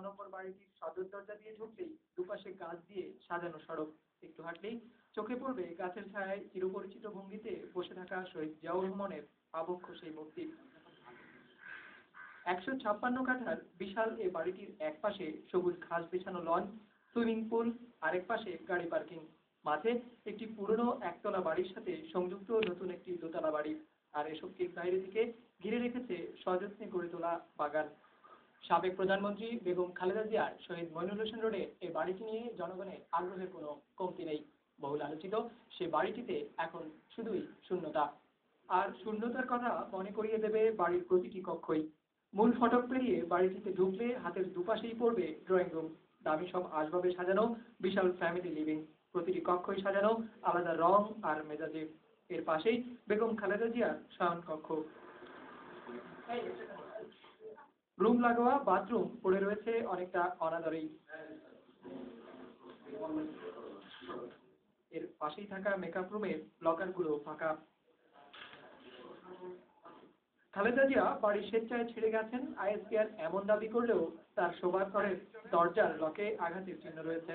নম্বর বাড়িটির সদর দরজা দিয়ে ঢুকলেই দুপাশে গাছ দিয়ে সাজানো সড়ক। একটু হাঁটলেই চোখে পড়বে গাছের ছায়ায় চিরপরিচিত ভঙ্গিতে বসে থাকা শহীদ জিয়াউর রহমানের আবক্ষ সেই মূর্তি। 156 কাঠার বিশাল এ বাড়িটির এক পাশে সবুজ ঘাস বিছানো লন, সুইমিং পুল, আরেক পাশে গাড়ি পার্কিং। মাঝে একটি পুরনো একতলা বাড়ির সাথে সংযুক্ত নতুন একটি দোতলা বাড়ি। আর এসব ঠিক বাইরে থেকে ঘিরে রেখেছে সযত্নে গড়ে তোলা বাগান। সাবেক প্রধানমন্ত্রী বেগম খালেদা জিয়ার শহীদ মইনুল হোসেন রোডে এই বাড়িটি নিয়ে জনগণের আগ্রহের কোনো কমতি নেই। বহুল আলোচিত সে বাড়িটিতে এখন শুধুই শূন্যতা। আর শূন্যতার কথা মনে করিয়ে দেবে বাড়ির প্রতিটি কক্ষই। মূল ফটক পেরিয়ে বাড়িটিতে ঢুকলে হাতের দুপাশেই পড়বে ড্রয়িং রুম। দামি সব আসবাবে সাজানো বিশাল ফ্যামিলি লিভিং। প্রতিটি কক্ষই সাজানো আলাদা রং আর মেজাজে। এর পাশেই বেগম খালেদা জিয়ার শয়ন কক্ষ। রুম লাগোয়া বাথরুম পড়ে রয়েছে অনেকটা অনাদরেই। এর পাশেই থাকা মেকআপ রুমের লকারগুলো ফাঁকা। খালেদা জিয়া বাড়ির স্বেচ্ছায় ছেড়ে গেছেন আইএসপিআর এমন দাবি করলেও তার শোবার ঘরের দরজার লকে আঘাতের চিহ্ন রয়েছে।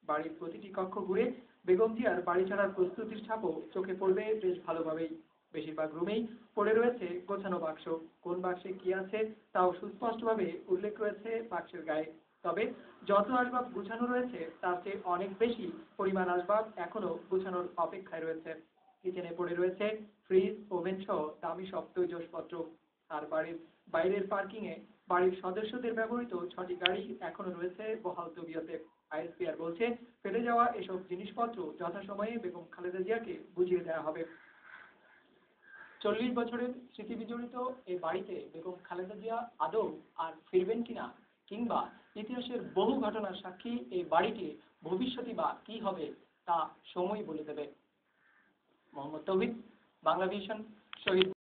বাড়ির প্রতিটি কক্ষ ঘুরে বেগম জিয়ার বাড়ি ছাড়ার প্রস্তুতির ছাপও চোখে পড়বে বেশ ভালোভাবেই। বেশিরভাগ রুমেই পড়ে রয়েছে গোছানো বাক্স। কোন বাক্সে কি আছে তাও সুস্পষ্টভাবে উল্লেখ রয়েছে বাক্সের গায়ে। তবে যত আসবাব গুছানো রয়েছে তার চেয়ে অনেক বেশি পরিমাণ আসবাব এখনো গুছানোর অপেক্ষায় রয়েছে। কিচেনে পড়ে রয়েছে ফ্রিজ, ওভেন সহ দামি সব তৈজসপত্র। আর বাড়ির বাইরের পার্কিং এ বাড়ির সদস্যদের ব্যবহৃত 6টি গাড়ি এখনো রয়েছে বহাল তবিয়তে। আইএসপিআর বলছে ফেলে যাওয়া এসব জিনিসপত্র যথাসময়ে বেগম খালেদা জিয়াকে বুঝিয়ে দেওয়া হবে। 40 বছরের স্মৃতি বিজড়িত এই বাড়িতে বেগম খালেদা জিয়া আদৌ আর ফিরবেন কিনা, কিংবা ইতিহাসের বহু ঘটনার সাক্ষী এই বাড়িটির ভবিষ্যৎই বা কি হবে তা সময় বলে দেবে। মোহাম্মদ তৌহিদ, বাংলা ভিশন, শহীদ